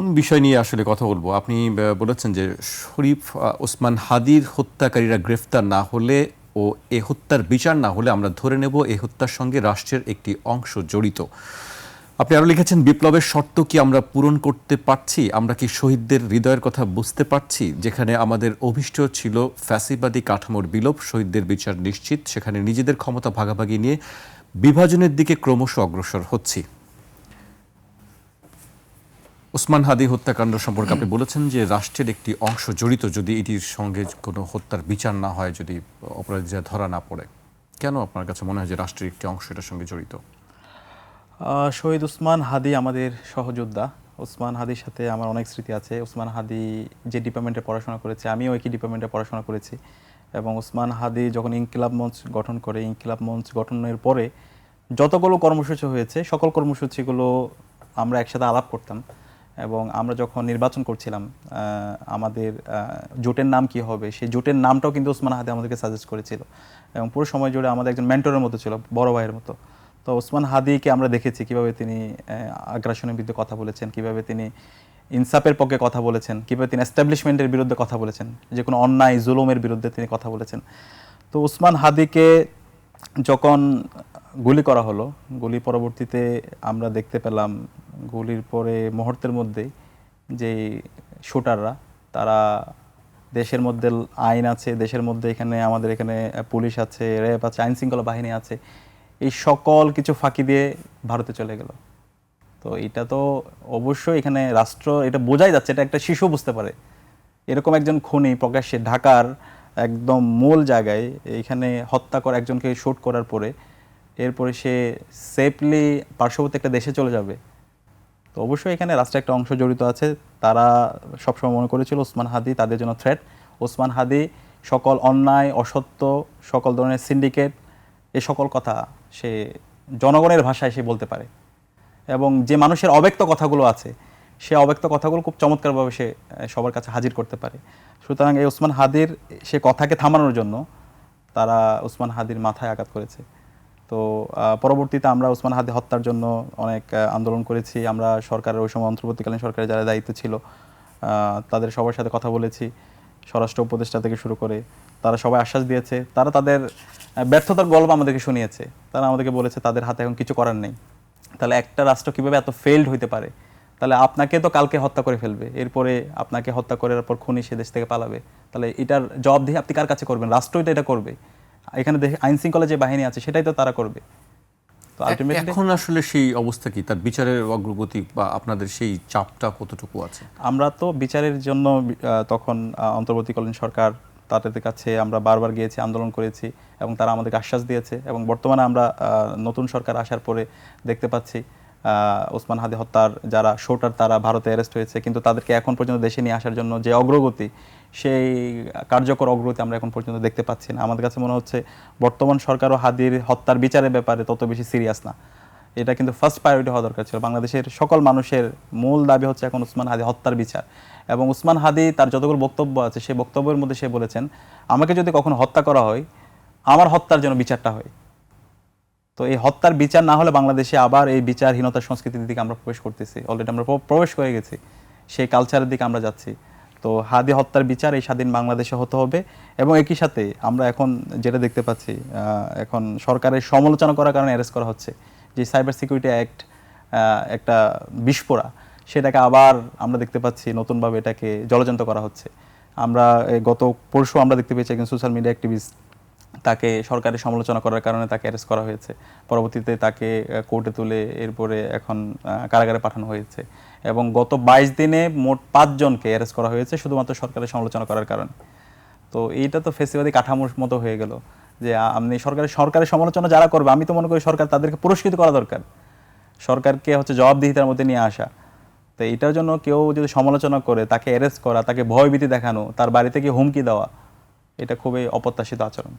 কোন বিষয় নিয়ে আসলে কথা বলবো? আপনি বলেছেন যে শরীফ ওসমান হাদির হত্যাকারীরা গ্রেফতার না হলে ও এ হত্যার বিচার না হলে আমরা ধরে নেব এই হত্যার সঙ্গে রাষ্ট্রের একটি অংশ জড়িত। আপনি আরও লিখেছেন, বিপ্লবের শর্ত কি আমরা পূরণ করতে পারছি? আমরা কি শহীদদের হৃদয়ের কথা বুঝতে পারছি? যেখানে আমাদের অভীষ্ট ছিল ফ্যাসিবাদী কাঠামোর বিলোপ, শহীদদের বিচার নিশ্চিত, সেখানে নিজেদের ক্ষমতা ভাগাভাগি নিয়ে বিভাজনের দিকে ক্রমশ অগ্রসর হচ্ছি। ওসমান হাদি হত্যাকাণ্ড সম্পর্কে আপনি বলেছেন যে রাষ্ট্রের একটি অংশ জড়িত যদি এটির সঙ্গে কোনো হত্যার বিচার না হয়, যদি অপরাধীরা ধরা না পড়ে। কেন আপনার কাছে মনে হয় যে রাষ্ট্রের একটি অংশ এটার সঙ্গে জড়িত? শহীদ ওসমান হাদি আমাদের সহযোদ্ধা। ওসমান হাদির সাথে আমার অনেক স্মৃতি আছে। ওসমান হাদি যে ডিপার্টমেন্টে পড়াশোনা করেছে, আমিও একই ডিপার্টমেন্টে পড়াশোনা করেছি। এবং ওসমান হাদি যখন ইনকিলাব মঞ্চ গঠন করে, ইনকিলাব মঞ্চ গঠনের পরে যতগুলো কর্মসূচি হয়েছে সকল কর্মসূচিগুলো আমরা একসাথে আলাপ করতাম। এবং আমরা যখন নির্বাচন করছিলাম আমাদের জোটের নাম কি হবে, সেই জোটের নামটাও কিন্তু ওসমান হাদি আমাদেরকে সাজেস্ট করেছিল। এবং পুরো সময় জুড়ে আমাদের একজন মেন্টরের মতো ছিল, বড় ভাইয়ের মতো। তো ওসমান হাদিকে আমরা দেখেছি কিভাবে তিনি আগ্রাসনের বিরুদ্ধে কথা বলেছেন, কিভাবে তিনি ইনসাফের পক্ষে কথা বলেছেন, কিভাবে তিনি এস্টাবলিশমেন্টের বিরুদ্ধে কথা বলেছেন, যে কোনো অন্যায় জুলুমের বিরুদ্ধে তিনি কথা বলেছেন। তো ওসমান হাদিকে যখন গুলি করা হলো, গুলি পরবর্তীতে আমরা দেখতে পেলাম গুলির পরে মুহূর্তের মধ্যেই যে শুটাররা, তারা দেশের মধ্যে আইন আছে, দেশের মধ্যে এখানে আমাদের এখানে পুলিশ আছে, র্যাব আছে, আইন শৃঙ্খলা বাহিনী আছে, এই সকল কিছু ফাঁকি দিয়ে ভারতে চলে গেল। তো এটা তো অবশ্যই এখানে রাষ্ট্র, এটা বোঝাই যাচ্ছে, এটা একটা শিশু বুঝতে পারে। এরকম একজন খুনি প্রকাশ্যে ঢাকার একদম মূল জায়গায় এইখানে হত্যা করে একজনকে শুট করার পরে এরপরে সে সেফলি পার্শ্ববর্তী একটা দেশে চলে যাবে। তো অবশ্যই এখানে রাষ্ট্রের একটা অংশ জড়িত আছে। তারা সবসময় মনে করেছিল ওসমান হাদি তাদের জন্য থ্রেট। ওসমান হাদি সকল অন্যায়, অসত্য, সকল ধরনের সিন্ডিকেট, এ সকল কথা সে জনগণের ভাষায় সে বলতে পারে। এবং যে মানুষের অব্যক্ত কথাগুলো আছে, সে অব্যক্ত কথাগুলো খুব চমৎকারভাবে সে সবার কাছে হাজির করতে পারে। সুতরাং এই ওসমান হাদির সে কথাকে থামানোর জন্য তারা ওসমান হাদির মাথায় আঘাত করেছে। তো পরবর্তীতে আমরা ওসমান হাদি হত্যার জন্য অনেক আন্দোলন করেছি। আমরা সরকারের ওই সময় অন্তর্বর্তীকালীন সরকারের যারা দায়িত্ব ছিল তাদের সবার সাথে কথা বলেছি, স্বরাষ্ট্র উপদেষ্টা থেকে শুরু করে। তারা সবাই আশ্বাস দিয়েছে, তারা তাদের ব্যর্থতার গল্প আমাদেরকে শুনিয়েছে। তারা আমাদেরকে বলেছে তাদের হাতে এখন কিছু করার নেই। তাহলে একটা রাষ্ট্র কীভাবে এত ফেইল্ড হইতে পারে? তাহলে আপনাকে তো কালকে হত্যা করে ফেলবে, এরপরে আপনাকে হত্যা করার পর খুনি সে দেশ থেকে পালাবে। তাহলে এটার জবাবদিহি আপনি কার কাছে করবেন? রাষ্ট্রই তো এটা করবে। এখানে আইন শৃঙ্খলা যে বাহিনী আছে সেটাই তো তারা করবে। তো আলটিমেটলি এখন আসলে সেই অবস্থা কি? তার বিচারের অগ্রগতি বা আপনাদের সেই চাপটা কতটুকু আছে? আমরা তো বিচারের জন্য তখন অন্তর্বর্তীকালীন সরকার, তাদের কাছে আমরা বারবার গিয়েছি, আন্দোলন করেছি এবং তারা আমাদেরকে আশ্বাস দিয়েছে। এবং বর্তমানে আমরা নতুন সরকার আসার পরে দেখতে পাচ্ছি ওসমান হাদি হত্যার যারা শুটার তারা ভারতে অ্যারেস্ট হয়েছে, কিন্তু তাদেরকে এখন পর্যন্ত দেশে নিয়ে আসার জন্য যে অগ্রগতি, সেই কার্যকর অগ্রগতি আমরা এখন পর্যন্ত দেখতে পাচ্ছি না। আমাদের কাছে মনে হচ্ছে বর্তমান সরকারও হাদির হত্যার বিচারের ব্যাপারে তত বেশি সিরিয়াস না। এটা কিন্তু ফার্স্ট প্রায়োরিটি হওয়া দরকার ছিল। বাংলাদেশের সকল মানুষের মূল দাবি হচ্ছে এখন ওসমান হাদি হত্যার বিচার। এবং ওসমান হাদি তার যতগুলো বক্তব্য আছে সেই বক্তব্যের মধ্যে সে বলেছেন, আমাকে যদি কখনো হত্যা করা হয়, আমার হত্যার জন্য বিচারটা হয়। তো এই হত্যার বিচার না হলে বাংলাদেশে আবার এই বিচারহীনতার সংস্কৃতির দিকে আমরা প্রবেশ করতেছি। অলরেডি আমরা প্রবেশ করে গেছি, সেই কালচারের দিকে আমরা যাচ্ছি। তো হাদি হত্যার বিচার এই স্বাধীন বাংলাদেশে হতে হবে। এবং একই সাথে আমরা এখন যেটা দেখতে পাচ্ছি, এখন সরকারের সমালোচনা করার কারণে অ্যারেস্ট করা হচ্ছে। যে সাইবার সিকিউরিটি অ্যাক্ট একটা বিস্ফোরা, সেটাকে আবার আমরা দেখতে পাচ্ছি নতুনভাবে এটাকে জলযন্ত্র করা হচ্ছে। আমরা গত পরশু আমরা দেখতে পেয়েছি একজন সোশ্যাল মিডিয়া অ্যাক্টিভিস্ট, তাকে সরকারের সমালোচনা করার কারণে তাকে অ্যারেস্ট করা হয়েছে। পরবর্তীতে তাকে কোর্টে তুলে এরপরে এখন কারাগারে পাঠানো হয়েছে। এবং গত 22 দিনে মোট 5 জনকে অ্যারেস্ট করা হয়েছে শুধুমাত্র সরকারের সমালোচনা করার কারণে। তো এইটা তো ফেসিবাদী কাঠামোর মতো হয়ে গেল যে আপনি সরকারের সমালোচনা যারা করবে, আমি তো মনে করি সরকার তাদেরকে পুরস্কৃত করা দরকার, সরকারকে হচ্ছে জবাবদিহিতার মধ্যে নিয়ে আসা। তো এটার জন্য কেউ যদি সমালোচনা করে, তাকে অ্যারেস্ট করা, তাকে ভয়ভীতি দেখানো, তার বাড়িতে গিয়ে হুমকি দেওয়া, এটা খুবই অপ্রত্যাশিত আচরণ।